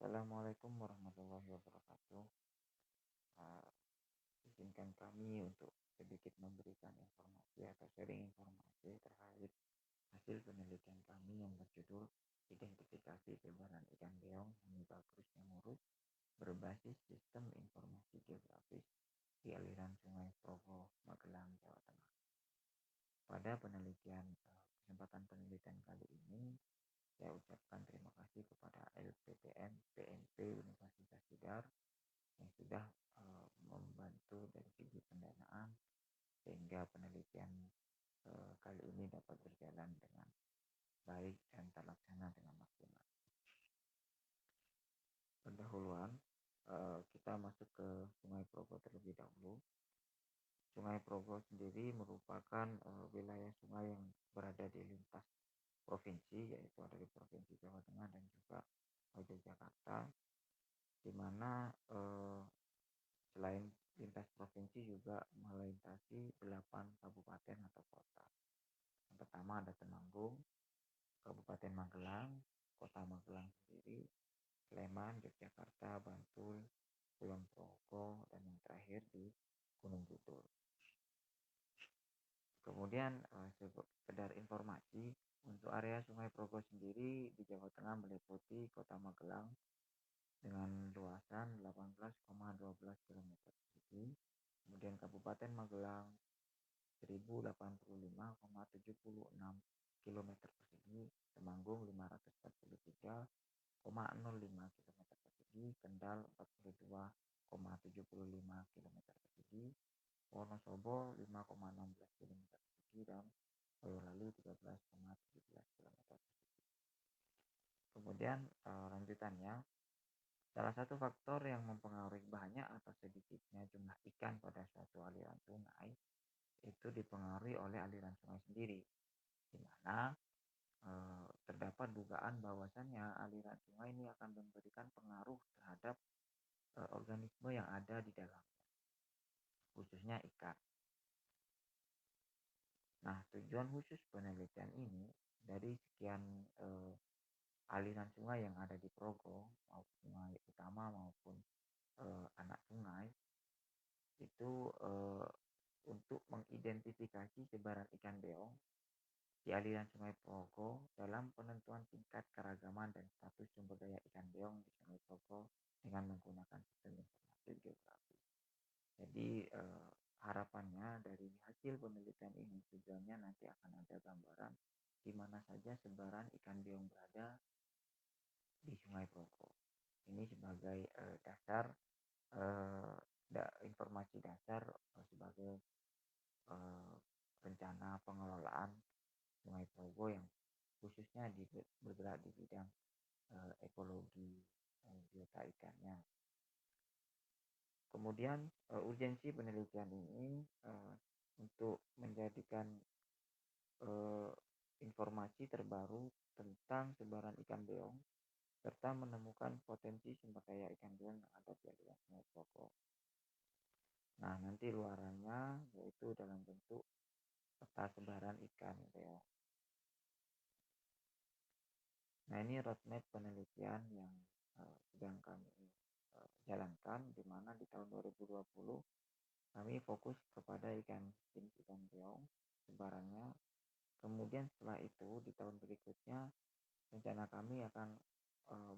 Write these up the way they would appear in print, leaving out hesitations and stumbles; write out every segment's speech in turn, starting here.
Assalamualaikum warahmatullahi wabarakatuh. Ah, Izinkan kami untuk sedikit memberikan informasi atau sharing informasi terkait hasil penelitian kami yang berjudul Identifikasi Sebaran Ikan Beong Hemipatrus Nemurus berbasis Sistem Informasi Geografis di aliran Sungai Progo, Magelang, Jawa Tengah. Pada kesempatan penelitian kali ini, saya ucapkan terima kasih kepada LPTN PNP Universitas Tidar yang sudah membantu dari segi pendanaan sehingga penelitian kali ini dapat berjalan dengan baik dan terlaksana dengan maksimal. Pendahuluan, kita masuk ke Sungai Progo terlebih dahulu. Sungai Progo sendiri merupakan wilayah sungai yang berada di lintas provinsi, yaitu ada di Provinsi Jawa Tengah dan juga Yogyakarta, di mana selain lintas provinsi juga melintasi 8 kabupaten atau kota. Yang pertama ada Temanggung, Kabupaten Magelang, Kota Magelang sendiri, Sleman, Yogyakarta, Bantul, Kulon Progo, dan yang terakhir di Gunung Kidul. Kemudian sekedar informasi, untuk area Sungai Progo sendiri di Jawa Tengah meliputi Kota Magelang dengan luasan 18,12 km persegi, kemudian Kabupaten Magelang 1085,76 km persegi, Temanggung 543,05 km persegi, Kendal 42,75 km persegi, Wonosobo 5,16 km persegi, dan Boyolali 13,17 km persegi. Kemudian lanjutannya, salah satu faktor yang mempengaruhi banyak atau sedikitnya jumlah ikan pada suatu aliran sungai itu dipengaruhi oleh aliran sungai sendiri, di mana terdapat dugaan bahwasannya aliran sungai ini akan memberikan pengaruh terhadap organisme yang ada di dalamnya, khususnya ikan. Nah, tujuan khusus penelitian ini dari sekian aliran sungai yang ada di Progo, maupun sungai utama maupun anak sungai, itu untuk mengidentifikasi sebaran ikan beong di aliran Sungai Progo dalam penentuan tingkat keragaman dan status sumber daya ikan beong di Sungai Progo dengan menggunakan sistem informasi geografis. Jadi harapannya dari hasil penelitian ini tujuannya nanti akan ada gambaran di mana saja sebaran ikan beong berada di Sungai Progo. Ini sebagai dasar informasi dasar sebagai rencana pengelolaan Sungai Progo yang khususnya bergerak di bidang ekologi biota ikannya. Kemudian urgensi penelitian ini untuk menjadikan informasi terbaru tentang sebaran ikan beong serta menemukan potensi sumber daya ikan beong yang ada di aliran Sungai Progo. Nah, nanti luarannya yaitu dalam bentuk peta sebaran ikan beong. Nah, ini roadmap penelitian yang sedang kami jalankan, di mana di tahun 2020 kami fokus kepada jenis ikan beong sebarannya. Kemudian setelah itu di tahun berikutnya rencana kami akan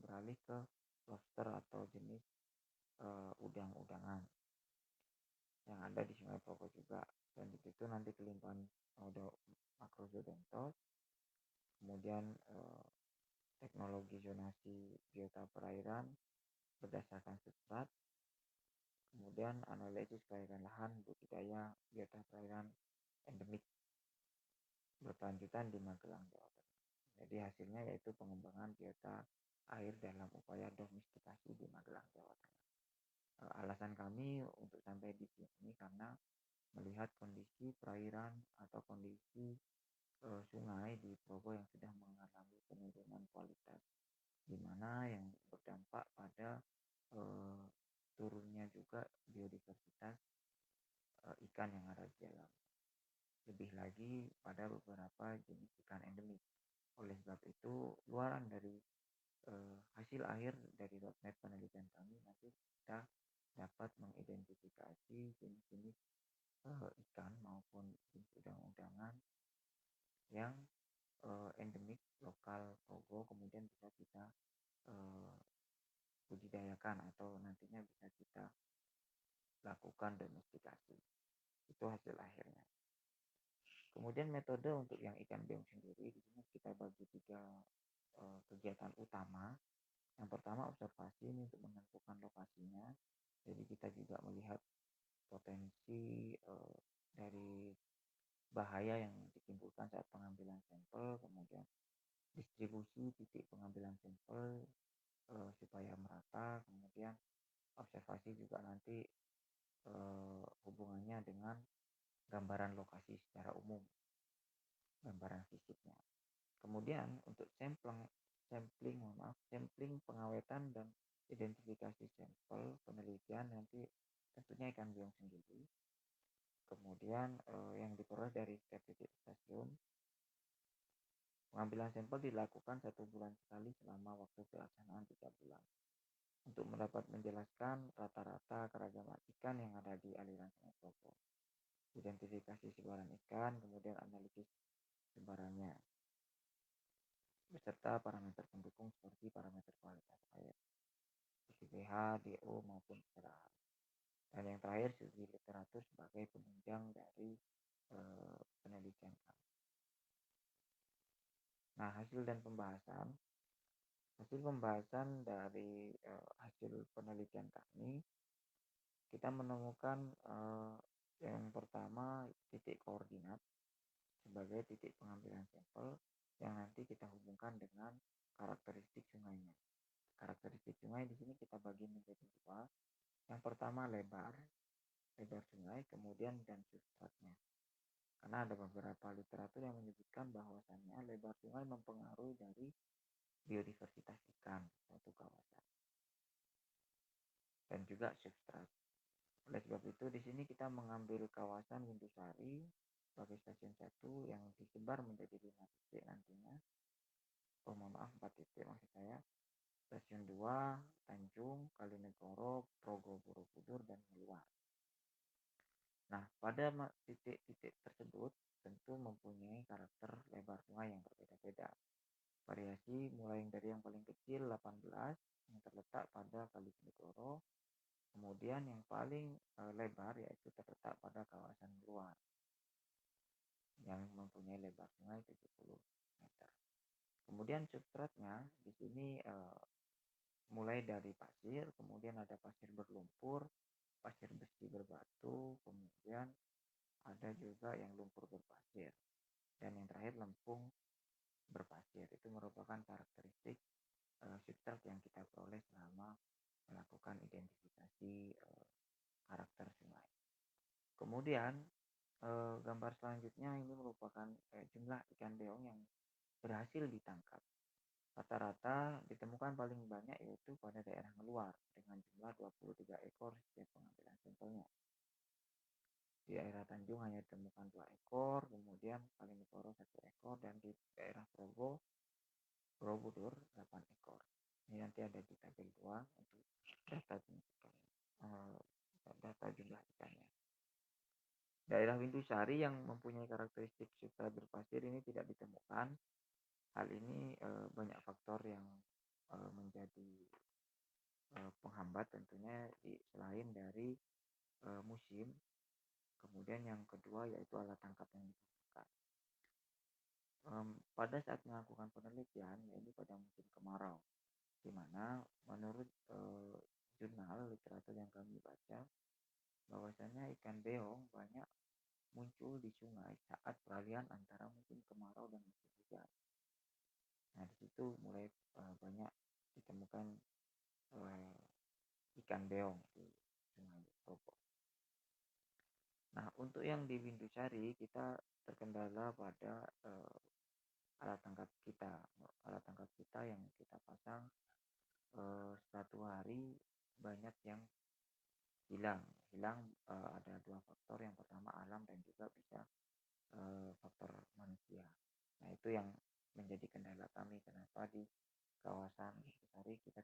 beralih ke lobster atau jenis udang-udangan yang ada di Sungai Progo juga, dan itu nanti kelimpahan Macrozoodantos, kemudian teknologi zonasi biota perairan berdasarkan substrat, kemudian analisis kelayakan lahan budidaya biota perairan endemik berkelanjutan di Magelang, Jawa Tengah. Jadi hasilnya yaitu pengembangan biota air dalam upaya domestikasi di Magelang, Jawa Tengah. Alasan kami untuk sampai di sini karena melihat kondisi perairan atau kondisi sungai di Progo yang sudah mengalami penurunan kualitas, di mana yang berdampak pada turunnya juga biodiversitas ikan yang ada di dalam. Lebih lagi pada beberapa jenis ikan endemik. Oleh sebab itu, luaran dari hasil akhir dari roadmap penelitian kami nanti kita dapat mengidentifikasi jenis-jenis ikan maupun jenis udang-udangan yang endemik lokal Progo, kemudian bisa kita eh, budidayakan atau nantinya bisa kita lakukan domestikasi. Itu hasil akhirnya. Kemudian metode untuk yang ikan beong sendiri di sini kita bagi tiga kegiatan utama. Yang pertama observasi ini untuk menentukan lokasinya. Jadi kita juga melihat potensi dari bahaya yang ditimbulkan saat pengambilan sampel, kemudian distribusi titik pengambilan sampel supaya merata, kemudian observasi juga nanti hubungannya dengan gambaran lokasi secara umum, gambaran fisiknya. Kemudian untuk sampling pengawetan dan identifikasi sampel penelitian nanti tentunya ikan beong sendiri. Kemudian yang diperoleh dari setiap titik stasiun, pengambilan sampel dilakukan 1 bulan sekali selama waktu pelaksanaan 3 bulan untuk mendapat menjelaskan rata-rata keragaman ikan yang ada di aliran Sungai Progo, identifikasi sebaran ikan, kemudian analisis sebarannya beserta parameter pendukung seperti parameter kualitas air, pH, DO maupun pH. Dan yang terakhir studi literatur sebagai penunjang dari penelitian kami. Nah, hasil pembahasan dari hasil penelitian kami, kita menemukan yang pertama titik koordinat sebagai titik pengambilan sampel yang nanti kita hubungkan dengan karakteristik sungainya. Karakteristik sungai di sini kita bagi menjadi dua. Yang pertama lebar sungai, kemudian dan substratnya. Karena ada beberapa literatur yang menyebutkan bahwasannya lebar sungai mempengaruhi dari biodiversitas ikan suatu kawasan dan juga substrat. Oleh sebab itu di sini kita mengambil kawasan Windusari sebagai stasiun 1 yang disebar menjadi 5 titik nantinya. Oh mohon maaf 4 titik maksud saya. Stasiun 2, Tanjung, Kalinegoro, Progo, Borobudur, dan Meluar. Nah, pada titik-titik tersebut tentu mempunyai karakter lebar sungai yang berbeda-beda. Variasi mulai dari yang paling kecil 18 yang terletak pada Kali Negoro, kemudian yang paling lebar yaitu terletak pada kawasan luar yang mempunyai lebar sungai 70 meter. Kemudian substratnya di sini mulai dari pasir, kemudian ada pasir berlumpur, pasir besi berbatu, kemudian ada juga yang lumpur berpasir, dan yang terakhir lempung berpasir. Itu merupakan karakteristik substrat yang kita peroleh selama melakukan identifikasi karakter sungai. Kemudian gambar selanjutnya ini merupakan jumlah ikan beong yang berhasil ditangkap. Rata-rata ditemukan paling banyak yaitu pada daerah Meluar dengan jumlah 23 ekor setiap pengambilan sampelnya. Di daerah Tanjung hanya ditemukan 2 ekor, kemudian Kalinegoro 1 ekor, dan di daerah Progo, Borobudur 8 ekor. Ini nanti ada di tabel 2 untuk data jumlah ikannya. Daerah Windusari yang mempunyai karakteristik substrat berpasir ini tidak ditemukan. Hal ini banyak faktor yang menjadi penghambat tentunya selain dari musim. Kemudian yang kedua yaitu alat tangkap yang digunakan. Pada saat melakukan penelitian yaitu pada musim kemarau, di mana menurut jurnal literatur yang kami baca bahwasanya ikan beong banyak muncul di sungai saat peralihan antara musim kemarau dan musim hujan. Nah di situ mulai banyak ditemukan ikan beong di Sungai Progo. Nah untuk yang di Windusari kita terkendala pada alat tangkap kita yang kita pasang 1 hari banyak yang hilang ada 2 faktor. Yang pertama alam dan juga bisa faktor manusia. Nah itu yang menjadi kendala kami kenapa di kawasan Windusari kita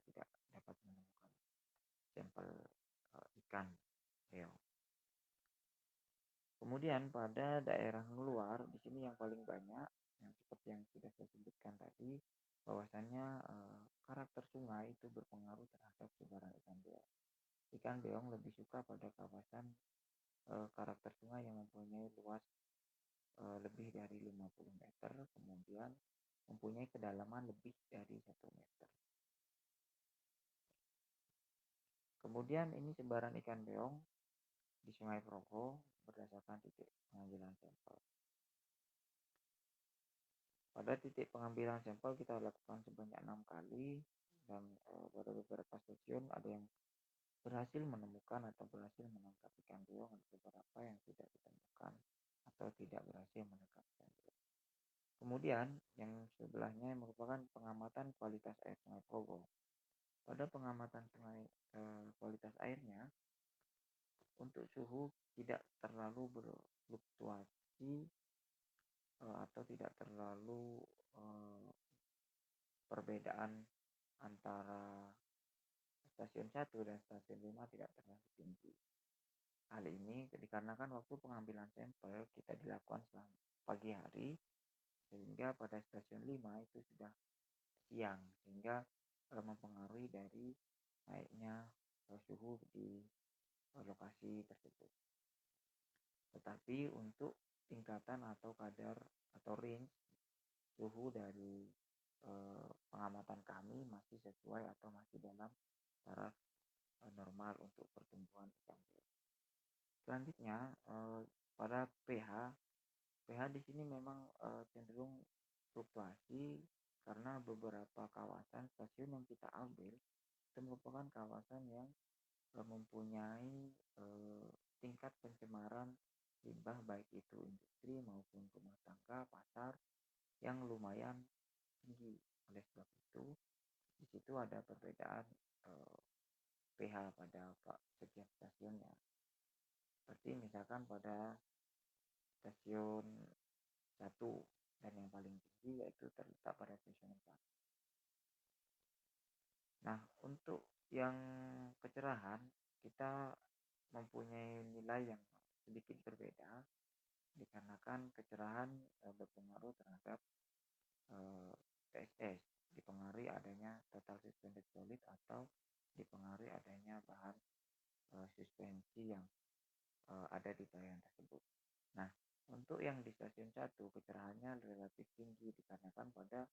Kemudian pada daerah luar, di sini yang paling banyak, yang seperti yang sudah saya sebutkan tadi, bahwasannya karakter sungai itu berpengaruh terhadap sebaran ikan beong. Ikan beong lebih suka pada kawasan karakter sungai yang mempunyai luas lebih dari 50 meter, kemudian mempunyai kedalaman lebih dari 1 meter. Kemudian ini sebaran ikan beong di Sungai Progo berdasarkan titik pengambilan sampel. Pada titik pengambilan sampel kita lakukan sebanyak 6 kali dan pada beberapa stasiun ada yang berhasil menemukan atau berhasil menangkap ikan beong, ada beberapa yang tidak ditemukan atau tidak berhasil menangkap ikan beong. Kemudian yang sebelahnya merupakan pengamatan kualitas air Sungai Progo. Pada pengamatan kualitas airnya, untuk suhu tidak terlalu berfluktuasi atau tidak terlalu perbedaan antara stasiun 1 dan stasiun 5 tidak terlalu tinggi. Hal ini dikarenakan waktu pengambilan sampel kita dilakukan selama pagi hari, sehingga pada stasiun 5 itu sudah siang, sehingga mempengaruhi dari naiknya suhu di lokasi tersebut. Tetapi untuk tingkatan atau kadar atau range suhu dari pengamatan kami masih sesuai atau masih dalam taraf normal untuk pertumbuhan ikan beong. Selanjutnya pada pH di sini memang cenderung fluktuasi karena beberapa kawasan stasiun yang kita ambil itu merupakan kawasan yang mempunyai tingkat pencemaran limbah baik itu industri maupun rumah tangga, pasar yang lumayan tinggi. Oleh sebab itu, di situ ada perbedaan pH pada setiap stasiunnya. Seperti misalkan pada stasiun 1 dan yang paling tinggi yaitu terletak pada stasiun 4. Nah, untuk yang kecerahan kita mempunyai nilai yang sedikit berbeda dikarenakan kecerahan berpengaruh terhadap TSS, dipengaruhi adanya total suspended solid atau dipengaruhi adanya bahan suspensi yang ada di cairan tersebut. Nah, untuk yang di stasiun 1 kecerahannya relatif tinggi dikarenakan pada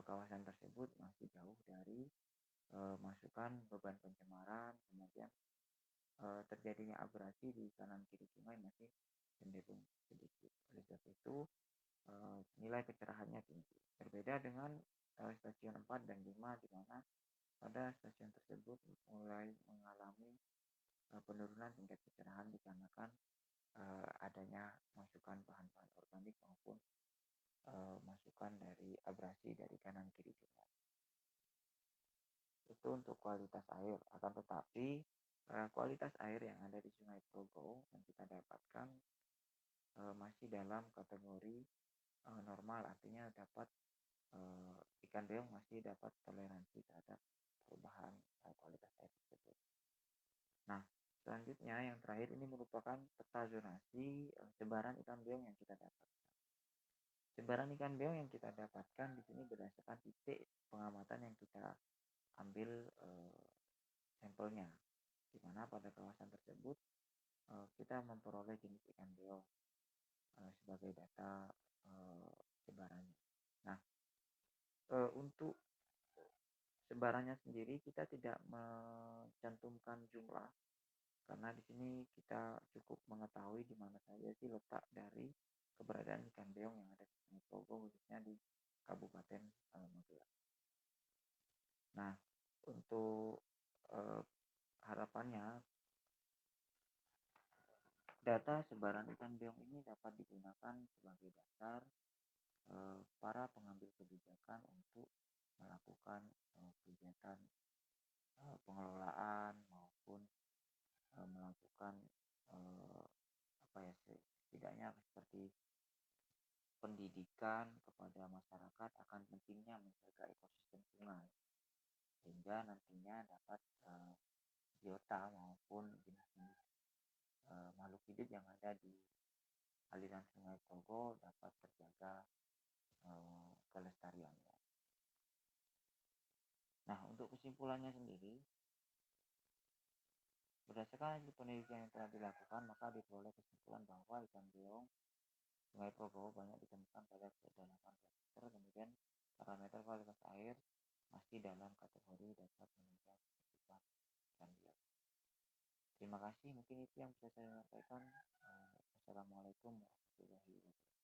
kawasan tersebut masih jauh dari masukan beban pencemaran, kemudian terjadinya abrasi di kanan kiri sungai masih cenderung sedikit. Oleh sebab itu nilai kecerahannya tinggi. Berbeda dengan stasiun 4 dan 5 di mana pada stasiun tersebut mulai mengalami penurunan tingkat kecerahan dikarenakan adanya masukan bahan-bahan organik maupun masukan dari abrasi dari kanan kiri sungai. Itu untuk kualitas air. Akan tetapi kualitas air yang ada di Sungai Progo yang kita dapatkan masih dalam kategori normal, artinya dapat ikan beong masih dapat toleransi terhadap perubahan kualitas air tersebut. Nah, selanjutnya yang terakhir ini merupakan peta zonasi sebaran ikan beong yang kita dapatkan. Sebaran ikan beong yang kita dapatkan di sini berdasarkan titik pengamatan yang kita ambil sampelnya, di mana pada kawasan tersebut kita memperoleh jenis ikan beong sebagai data sebarannya. Nah, untuk sebarannya sendiri kita tidak mencantumkan jumlah karena di sini kita cukup mengetahui di mana saja sih letak dari keberadaan ikan beong yang ada di Sungai Progo khususnya di Kabupaten Magelang. Nah, untuk harapannya data sebaran ikan beong ini dapat digunakan sebagai dasar para pengambil kebijakan untuk melakukan kegiatan pengelolaan maupun melakukan setidaknya seperti pendidikan kepada masyarakat akan pentingnya menjaga ekosistem sungai sehingga nantinya dapat biota maupun jenis makhluk hidup yang ada di aliran Sungai Progo dapat terjaga kelestariannya. Nah, untuk kesimpulannya sendiri, berdasarkan hasil penelitian yang telah dilakukan, maka diperoleh kesimpulan bahwa ikan beong Sungai Progo banyak ditemukan pada kedalaman 2 meter. Kemudian parameter kualitas air masih dalam kategori dapat menunjang kehidupan ikan biak. Terima kasih, mungkin itu yang bisa saya sampaikan. Wassalamualaikum warahmatullahi wabarakatuh.